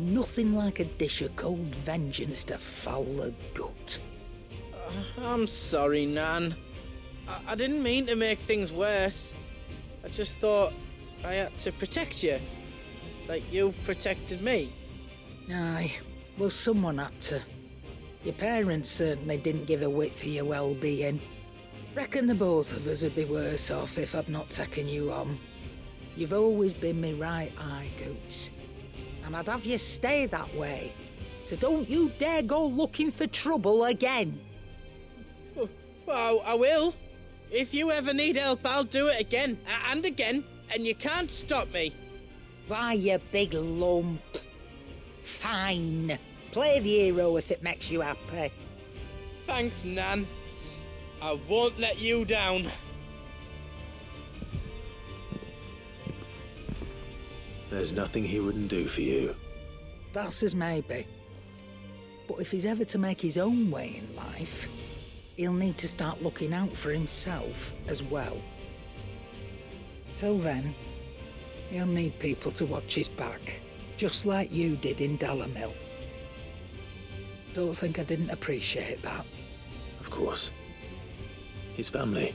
Nothing like a dish of cold vengeance to foul the gut. I'm sorry, Nan. I didn't mean to make things worse. I just thought I had to protect you. Like you've protected me. Aye, well, someone had to. Your parents certainly didn't give a whit for your well-being. Reckon the both of us would be worse off if I'd not taken you on. You've always been me right eye, Goots. And I'd have you stay that way. So don't you dare go looking for trouble again. Well, I will. If you ever need help, I'll do it again and again, and you can't stop me. Why, you big lump. Fine. Play the hero if it makes you happy. Thanks, Nan. I won't let you down. There's nothing he wouldn't do for you. That's as maybe. But if he's ever to make his own way in life, he'll need to start looking out for himself as well. Till then, he'll need people to watch his back, just like you did in Dalamil. Don't think I didn't appreciate that. Of course. His family.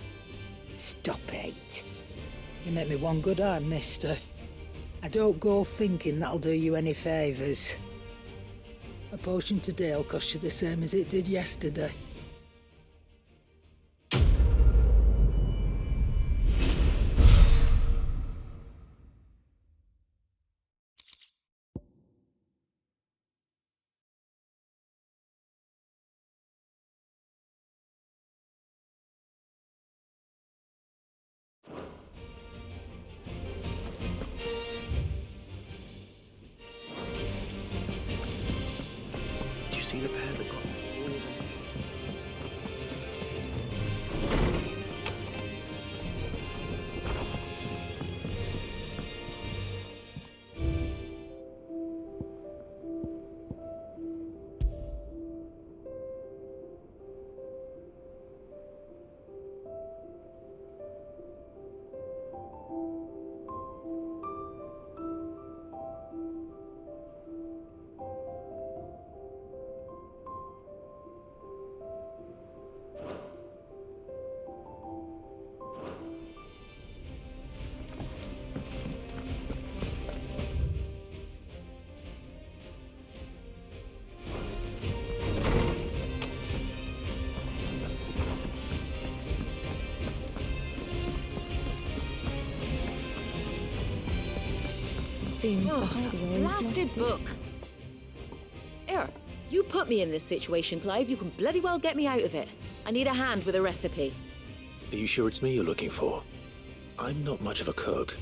Stop it. You make me one good eye, mister. I don't go thinking that'll do you any favours. A potion today will cost you the same as it did yesterday. See the pair that got seems the hard way is blasted book. Here, you put me in this situation, Clive. You can bloody well get me out of it. I need a hand with a recipe. Are you sure it's me you're looking for? I'm not much of a cook.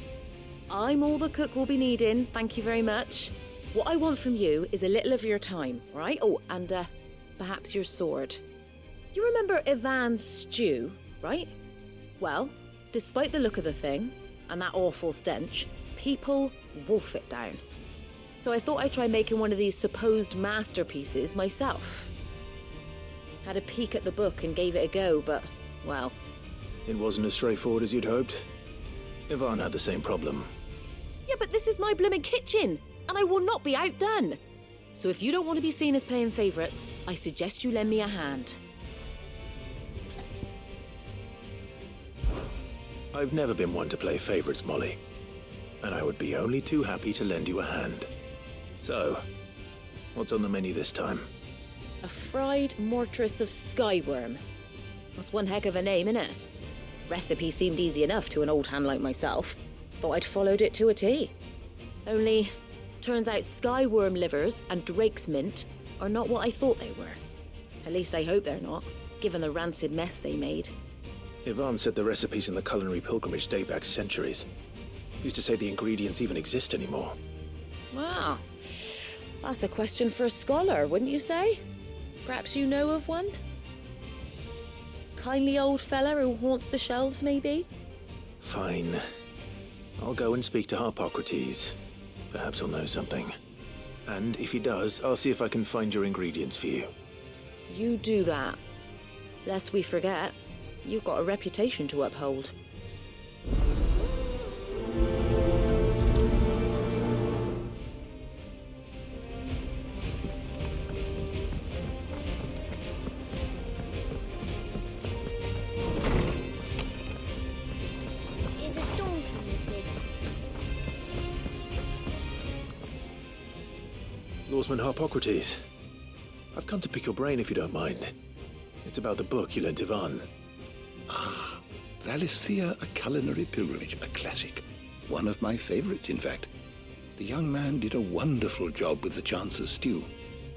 I'm all the cook will be needing, thank you very much. What I want from you is a little of your time, right? Oh, and perhaps your sword. You remember Ivan's stew, right? Well, despite the look of the thing, and that awful stench, people wolf it down. So I thought I'd try making one of these supposed masterpieces myself. Had a peek at the book and gave it a go, but, well... It wasn't as straightforward as you'd hoped. Ivan had the same problem. Yeah, but this is my blimmin' kitchen, and I will not be outdone. So if you don't want to be seen as playing favourites, I suggest you lend me a hand. I've never been one to play favourites, Molly. And I would be only too happy to lend you a hand. So, what's on the menu this time? A fried mortress of skyworm. That's one heck of a name, innit? Recipe seemed easy enough to an old hand like myself. Thought I'd followed it to a T. Only, turns out skyworm livers and drake's mint are not what I thought they were. At least I hope they're not, given the rancid mess they made. Yvonne said the recipes in the culinary pilgrimage date back centuries. Used to say the ingredients even exist anymore. Wow. That's a question for a scholar, wouldn't you say? Perhaps you know of one? Kindly old fella who haunts the shelves, maybe? Fine. I'll go and speak to Harpocrates. Perhaps he'll know something. And if he does, I'll see if I can find your ingredients for you. You do that. Lest we forget, you've got a reputation to uphold. Is a storm coming, Sid? Lawsman Harpocrates. I've come to pick your brain if you don't mind. It's about the book you lent Yvonne. Valisthea, A Culinary Pilgrimage, a classic. One of my favorites, in fact. The young man did a wonderful job with the Chance's stew.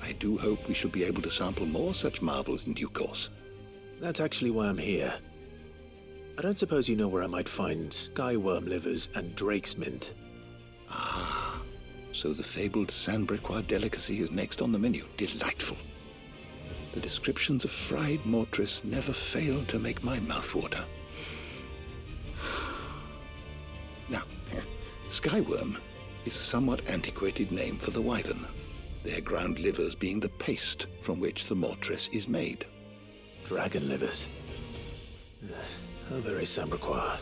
I do hope we shall be able to sample more such marvels in due course. That's actually why I'm here. I don't suppose you know where I might find skyworm livers and drake's mint. So the fabled Sandbrequois delicacy is next on the menu. Delightful. The descriptions of fried mortris never fail to make my mouth water. Now, skyworm is a somewhat antiquated name for the wyvern, their ground livers being the paste from which the mortris is made. Dragon livers. How very Sandbrequois.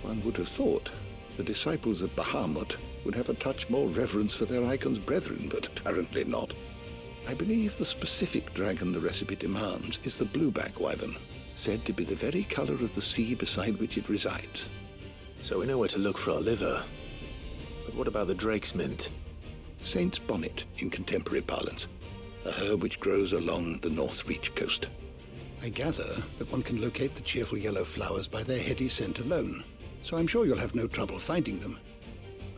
One would have thought the disciples of Bahamut would have a touch more reverence for their icon's brethren, but apparently not. I believe the specific dragon the recipe demands is the blueback wyvern, said to be the very color of the sea beside which it resides. So we know where to look for our liver. But what about the drake's mint? Saint's bonnet in contemporary parlance, a herb which grows along the North Reach coast. I gather that one can locate the cheerful yellow flowers by their heady scent alone, so I'm sure you'll have no trouble finding them.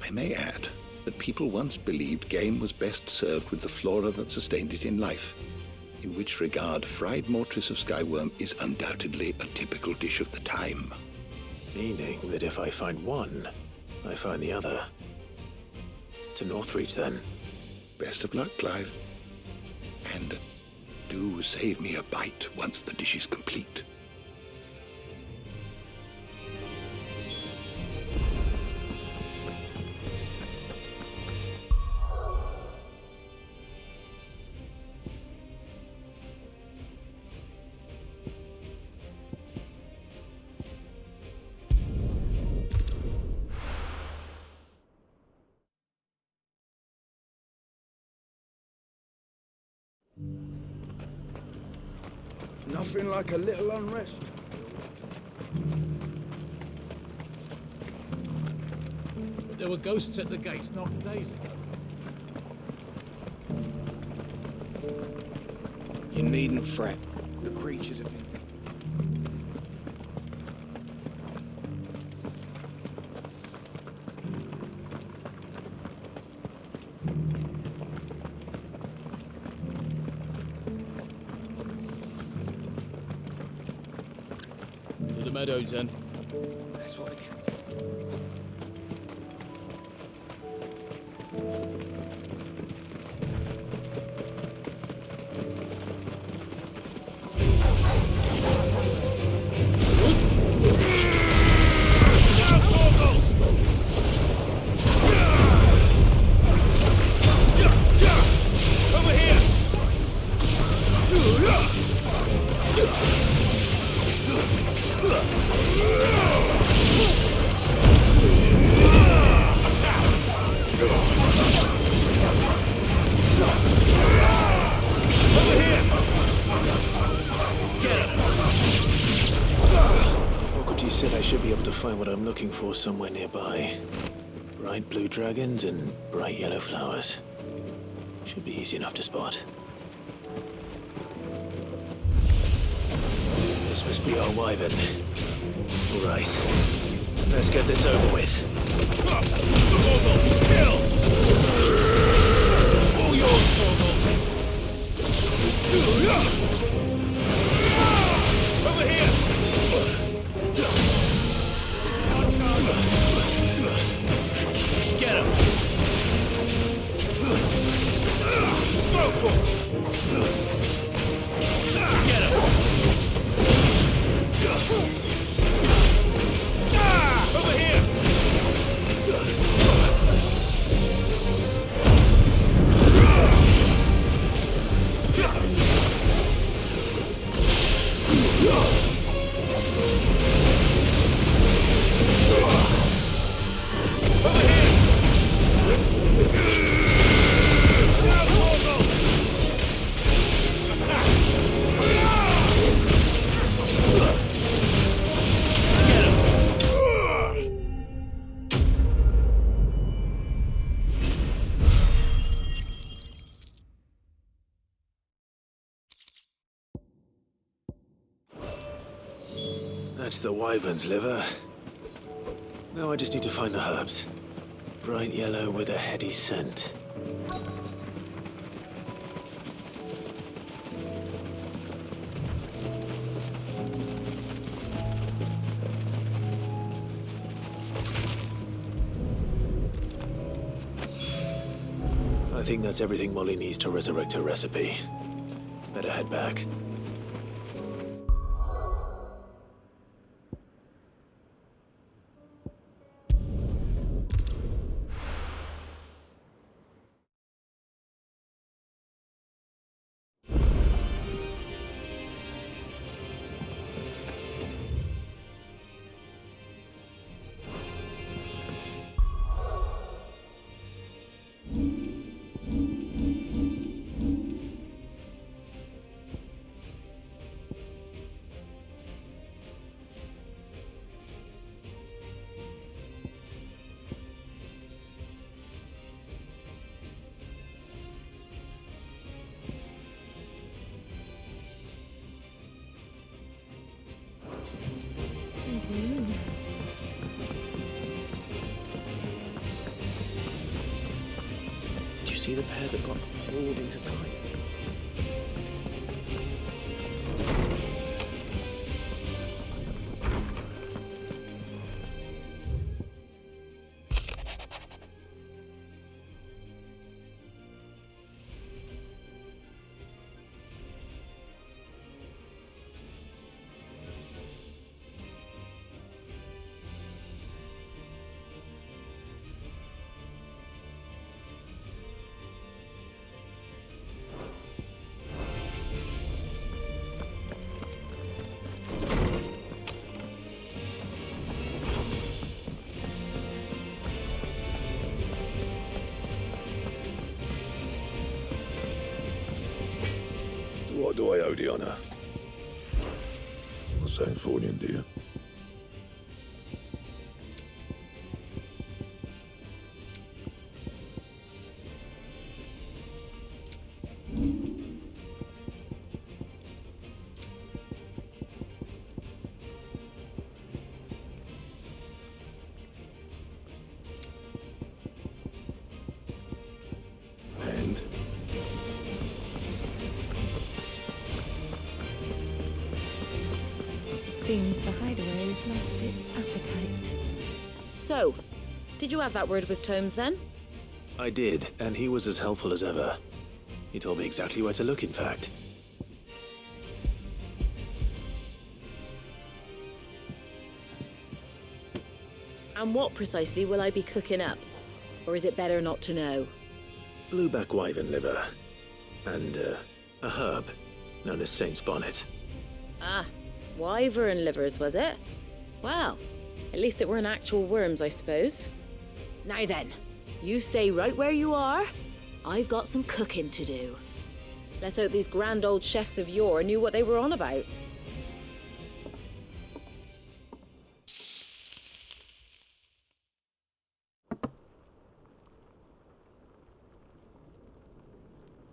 I may add that people once believed game was best served with the flora that sustained it in life, in which regard fried mortris of skyworm is undoubtedly a typical dish of the time. Meaning that if I find one, I find the other. To Northreach, then. Best of luck, Clive. And do save me a bite once the dish is complete. Nothing like a little unrest. There were ghosts at the gates not days ago. You needn't fret. The creatures have been... To the meadows, then. That's what the captain... Said I should be able to find what I'm looking for somewhere nearby. Bright blue dragons and bright yellow flowers. Should be easy enough to spot. This must be our wyvern. All right, let's get this over with. Kill! All yours, That's the wyvern's liver. Now I just need to find the herbs. Bright yellow with a heady scent. I think that's everything Molly needs to resurrect her recipe. Better head back. Did you see the pair that got hauled into time? What do I owe the honor? Not saying Fornian, do you? And? Seems the hideaway has lost its appetite. So, did you have that word with Tomes then? I did, and he was as helpful as ever. He told me exactly where to look, in fact. And what precisely will I be cooking up? Or is it better not to know? Blueback wyvern liver. And, a herb known as Saint's Bonnet. Ah, wyvern livers, was it? Well, at least it weren't actual worms, I suppose. Now then, you stay right where you are. I've got some cooking to do. Let's hope these grand old chefs of yore knew what they were on about.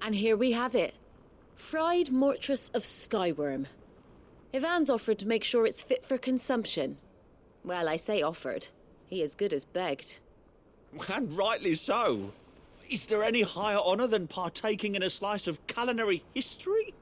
And here we have it. Fried mortress of skyworm. Ivan's offered to make sure it's fit for consumption. Well, I say offered. He as good as begged. And rightly so. Is there any higher honour than partaking in a slice of culinary history?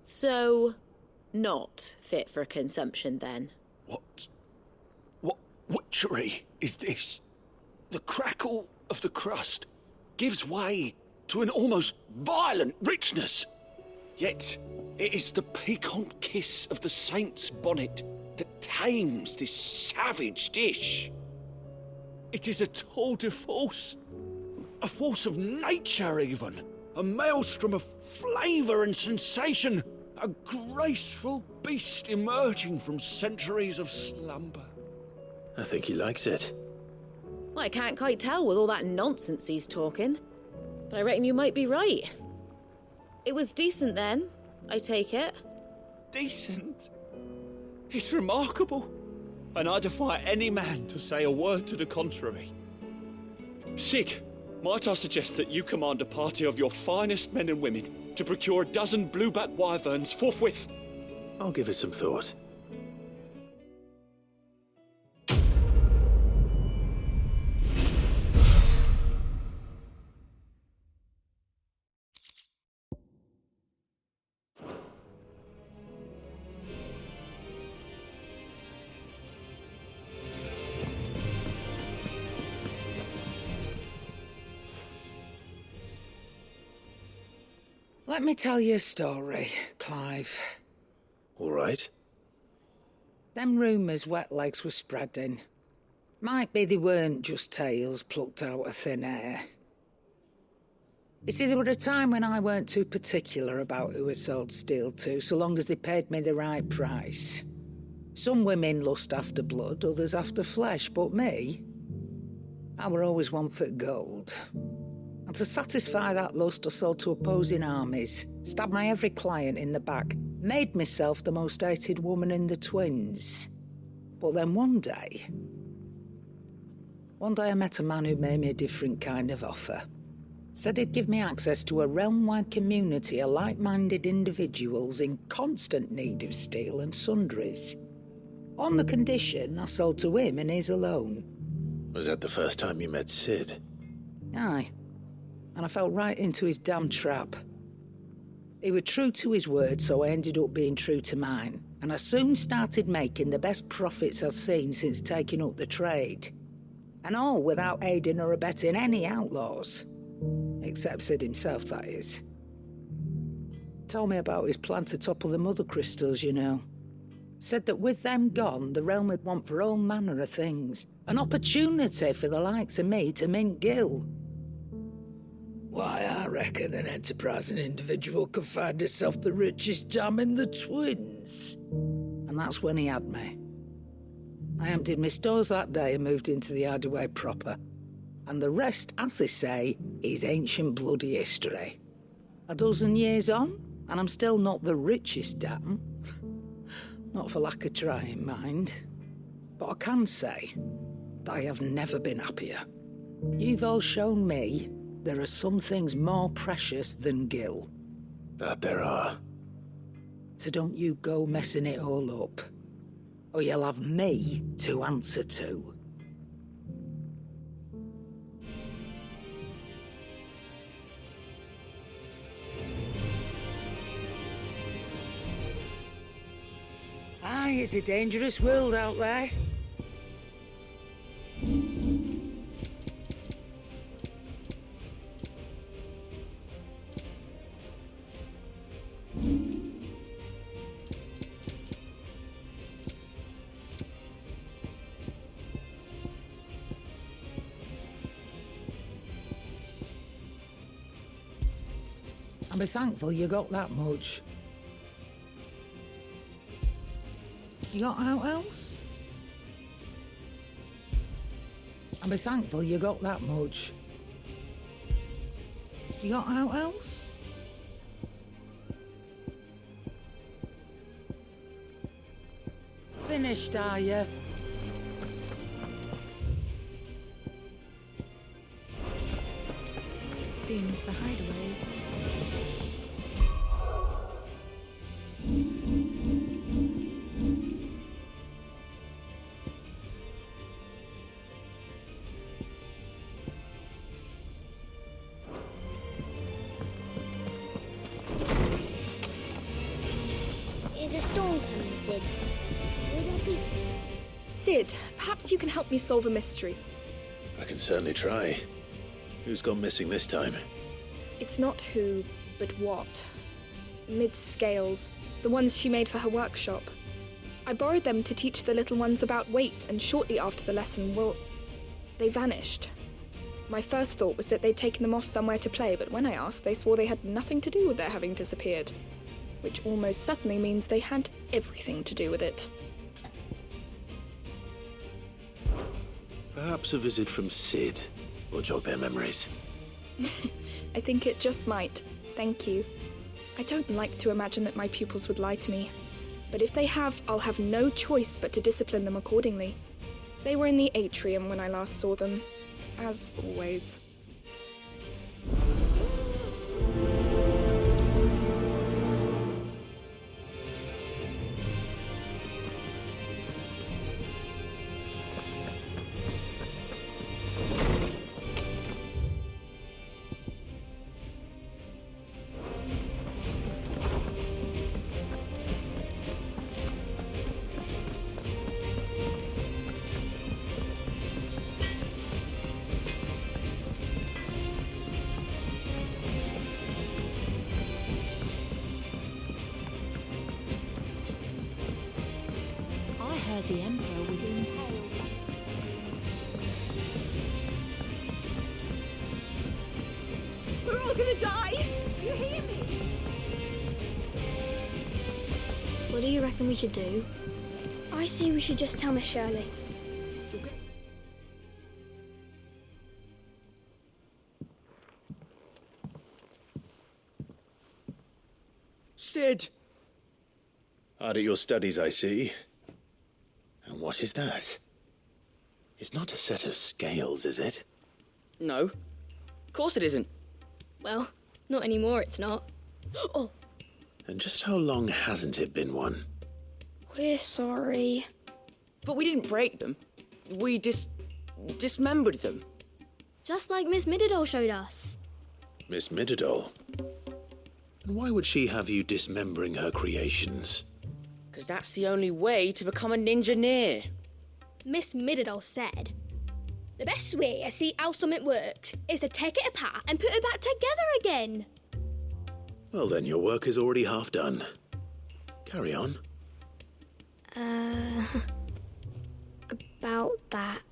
So, not fit for consumption then? What witchery is this? The crackle of the crust gives way to an almost violent richness. Yet, it is the piquant kiss of the saint's bonnet that tames this savage dish. It is a tour de force, a force of nature even, a maelstrom of flavour and sensation, a graceful beast emerging from centuries of slumber. I think he likes it. Well, I can't quite tell with all that nonsense he's talking, but I reckon you might be right. It was decent then, I take it. decent. It's remarkable, and I defy any man to say a word to the contrary. Sid, might I suggest that you command a party of your finest men and women to procure a dozen blueback wyverns forthwith? I'll give it some thought. Let me tell you a story, Clive. All right. Them rumours Wetlegs were spreading. Might be they weren't just tales plucked out of thin air. You see, there were a time when I weren't too particular about who I sold steel to, so long as they paid me the right price. Some women lust after blood, others after flesh, but me, I were always one for gold. And to satisfy that lust, I sold to opposing armies, stabbed my every client in the back, made myself the most hated woman in the twins. But then one day I met a man who made me a different kind of offer. Said he'd give me access to a realm-wide community of like-minded individuals in constant need of steel and sundries. On the condition I sold to him and his alone. Was that the first time you met Sid? Aye. And I fell right into his damn trap. He was true to his word, so I ended up being true to mine. And I soon started making the best profits I've seen since taking up the trade. And all without aiding or abetting any outlaws. Except Sid himself, that is. Told me about his plan to topple the mother crystals, you know. Said that with them gone, the realm would want for all manner of things. An opportunity for the likes of me to mint Gil. Why, I reckon an enterprising individual could find himself the richest dam in the twins. And that's when he had me. I emptied my stores that day and moved into the hideaway proper. And the rest, as they say, is ancient bloody history. A dozen years on, and I'm still not the richest dam. Not for lack of trying, mind. But I can say that I have never been happier. You've all shown me there are some things more precious than Gil. That there are. So don't you go messing it all up, or you'll have me to answer to. Aye, it's a dangerous world out there. And be thankful you got that much. You got out else? And be thankful you got that much. You got out else? Finished, are you? Seems the hideaway is also. Is a storm coming, Sid? Will there be... Sid, perhaps you can help me solve a mystery. I can certainly try. Who's gone missing this time? It's not who, but what. Mid's scales, the ones she made for her workshop. I borrowed them to teach the little ones about weight, and shortly after the lesson, well, they vanished. My first thought was that they'd taken them off somewhere to play, but when I asked, they swore they had nothing to do with their having disappeared. Which almost certainly means they had everything to do with it. Perhaps a visit from Sid will jog their memories. I think it just might. Thank you. I don't like to imagine that my pupils would lie to me. But if they have, I'll have no choice but to discipline them accordingly. They were in the atrium when I last saw them, as always. The Emperor was impaled. We're all gonna die! You hear me? What do you reckon we should do? I say we should just tell Miss Shirley. Sid! Hard at your studies, I see. And what is that? It's not a set of scales, is it? No. Of course it isn't. Well, not anymore, it's not. Oh! And just how long hasn't it been one? We're sorry. But we didn't break them. We dismembered them. Just like Miss Mididol showed us. Miss Mididol? And why would she have you dismembering her creations? Because that's the only way to become a ninja-neer. Miss Mididol said, the best way to see how something works is to take it apart and put it back together again. Well then, your work is already half done. Carry on. About that.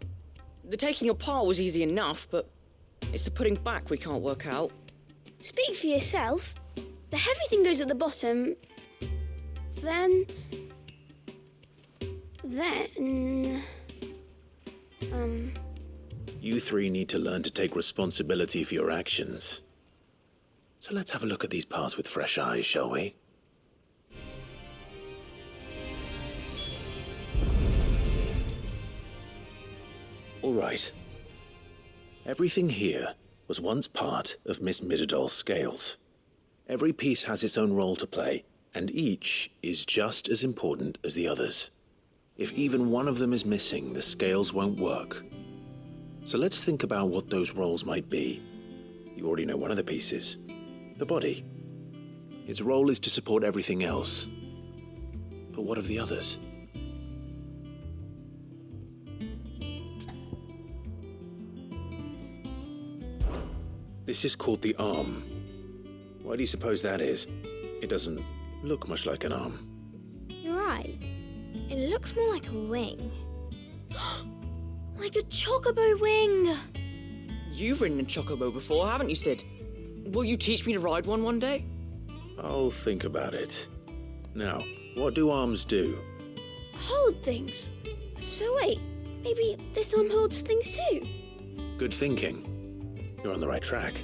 The taking apart was easy enough, but it's the putting back we can't work out. Speak for yourself. The heavy thing goes at the bottom. Then... You three need to learn to take responsibility for your actions. So let's have a look at these parts with fresh eyes, shall we? All right. Everything here was once part of Miss Mididol's scales. Every piece has its own role to play, and each is just as important as the others. If even one of them is missing, the scales won't work. So let's think about what those roles might be. You already know one of the pieces. The body. Its role is to support everything else. But what of the others? This is called the arm. Why do you suppose that is? It doesn't look much like an arm. You're right. It looks more like a wing. Like a chocobo wing! You've ridden a chocobo before, haven't you, Sid? Will you teach me to ride one day? I'll think about it. Now, what do arms do? Hold things. So wait, maybe this arm holds things too? Good thinking. You're on the right track.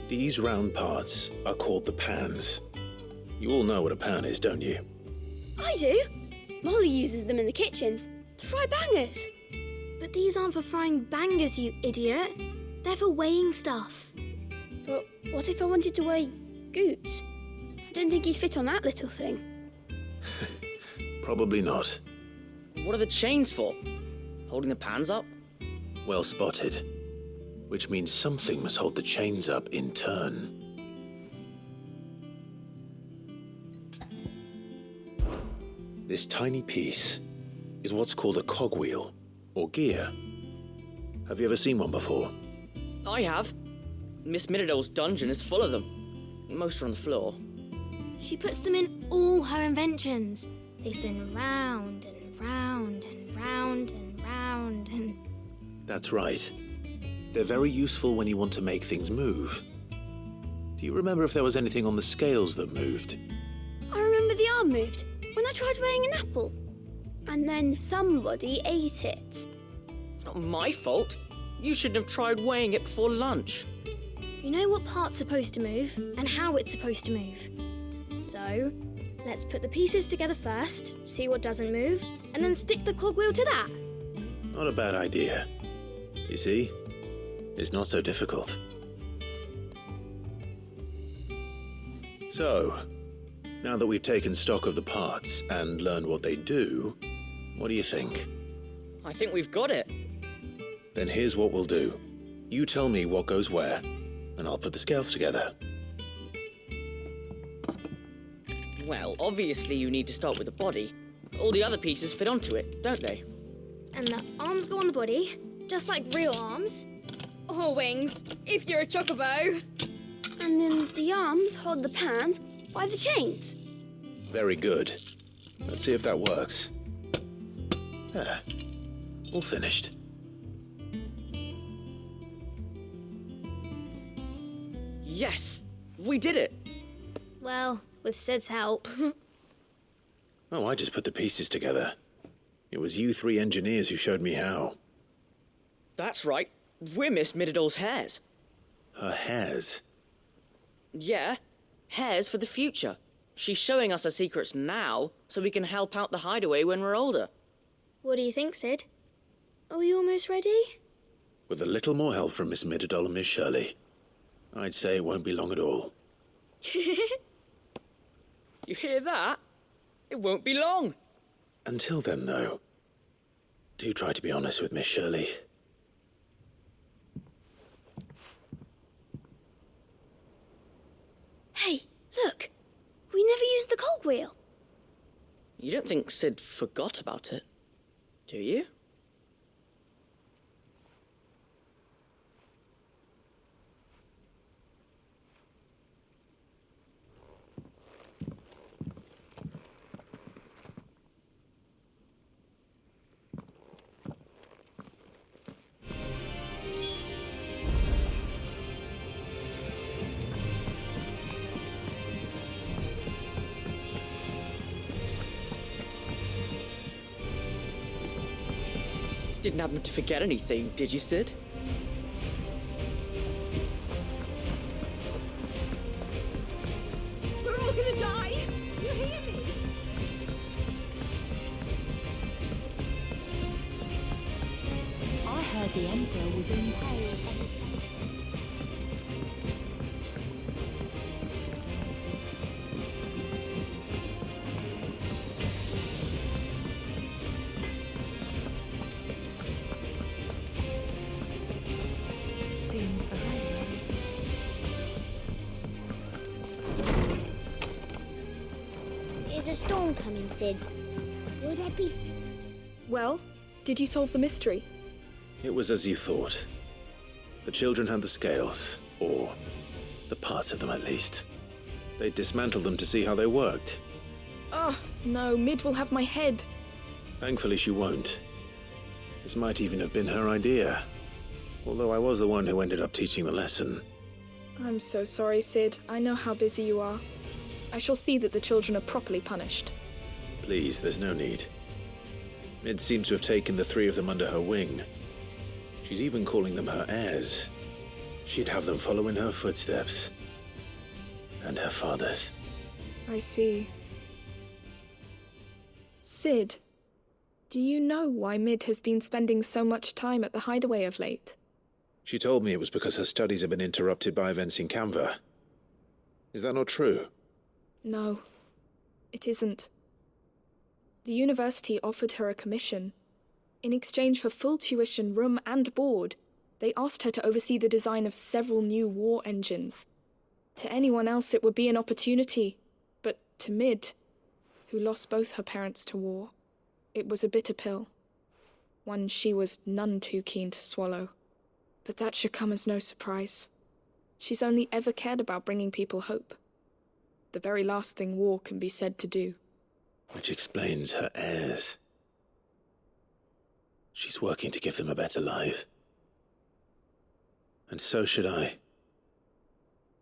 These round parts are called the pans. You all know what a pan is, don't you? I do. Molly uses them in the kitchens to fry bangers. But these aren't for frying bangers, you idiot. They're for weighing stuff. But what if I wanted to weigh Goots? I don't think he'd fit on that little thing. Probably not. What are the chains for? Holding the pans up? Well spotted. Which means something must hold the chains up in turn. This tiny piece is what's called a cogwheel, or gear. Have you ever seen one before? I have. Miss Mididol's dungeon is full of them. Most are on the floor. She puts them in all her inventions. They spin round and round and round and round and... That's right. They're very useful when you want to make things move. Do you remember if there was anything on the scales that moved? I remember the arm moved when I tried weighing an apple. And then somebody ate it. It's not my fault. You shouldn't have tried weighing it before lunch. We know what part's supposed to move and how it's supposed to move. So, let's put the pieces together first, see what doesn't move, and then stick the cogwheel to that. Not a bad idea. You see? It's not so difficult. So, now that we've taken stock of the parts and learned what they do, what do you think? I think we've got it. Then here's what we'll do. You tell me what goes where, and I'll put the scales together. Well, obviously you need to start with the body. All the other pieces fit onto it, don't they? And the arms go on the body, just like real arms. Or wings, if you're a chocobo. And then the arms hold the pans by the chains. Very good. Let's see if that works. There. All finished. Yes! We did it! Well, with Sid's help. Oh, I just put the pieces together. It was you three engineers who showed me how. That's right. We're Miss Mididol's hairs. Her hairs? Yeah, hairs for the future. She's showing us her secrets now, so we can help out the hideaway when we're older. What do you think, Sid? Are we almost ready? With a little more help from Miss Mididol and Miss Shirley, I'd say it won't be long at all. You hear that? It won't be long. Until then, though, do try to be honest with Miss Shirley. Hey, look! We never used the cogwheel. You don't think Sid forgot about it, do you? Didn't happen to forget anything, did you, Sid? We're all gonna die! You hear me? I heard the Emperor was impaled on his... Seems the highway Is a storm coming, Sid? Will there be... Well, did you solve the mystery? It was as you thought. The children had the scales, or the parts of them at least. They dismantled them to see how they worked. Oh, no, Mid will have my head. Thankfully she won't. This might even have been her idea. Although I was the one who ended up teaching the lesson. I'm so sorry, Sid. I know how busy you are. I shall see that the children are properly punished. Please, there's no need. Mid seems to have taken the three of them under her wing. She's even calling them her heirs. She'd have them follow in her footsteps. And her father's. I see. Sid, do you know why Mid has been spending so much time at the hideaway of late? She told me it was because her studies have been interrupted by events in Canva. Is that not true? No, it isn't. The university offered her a commission. In exchange for full tuition, room and board, they asked her to oversee the design of several new war engines. To anyone else it would be an opportunity, but to Mid, who lost both her parents to war, it was a bitter pill. One she was none too keen to swallow. But that should come as no surprise. She's only ever cared about bringing people hope. The very last thing war can be said to do. Which explains her heirs. She's working to give them a better life. And so should I.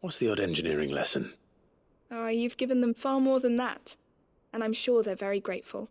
What's the odd engineering lesson? You've given them far more than that. And I'm sure they're very grateful.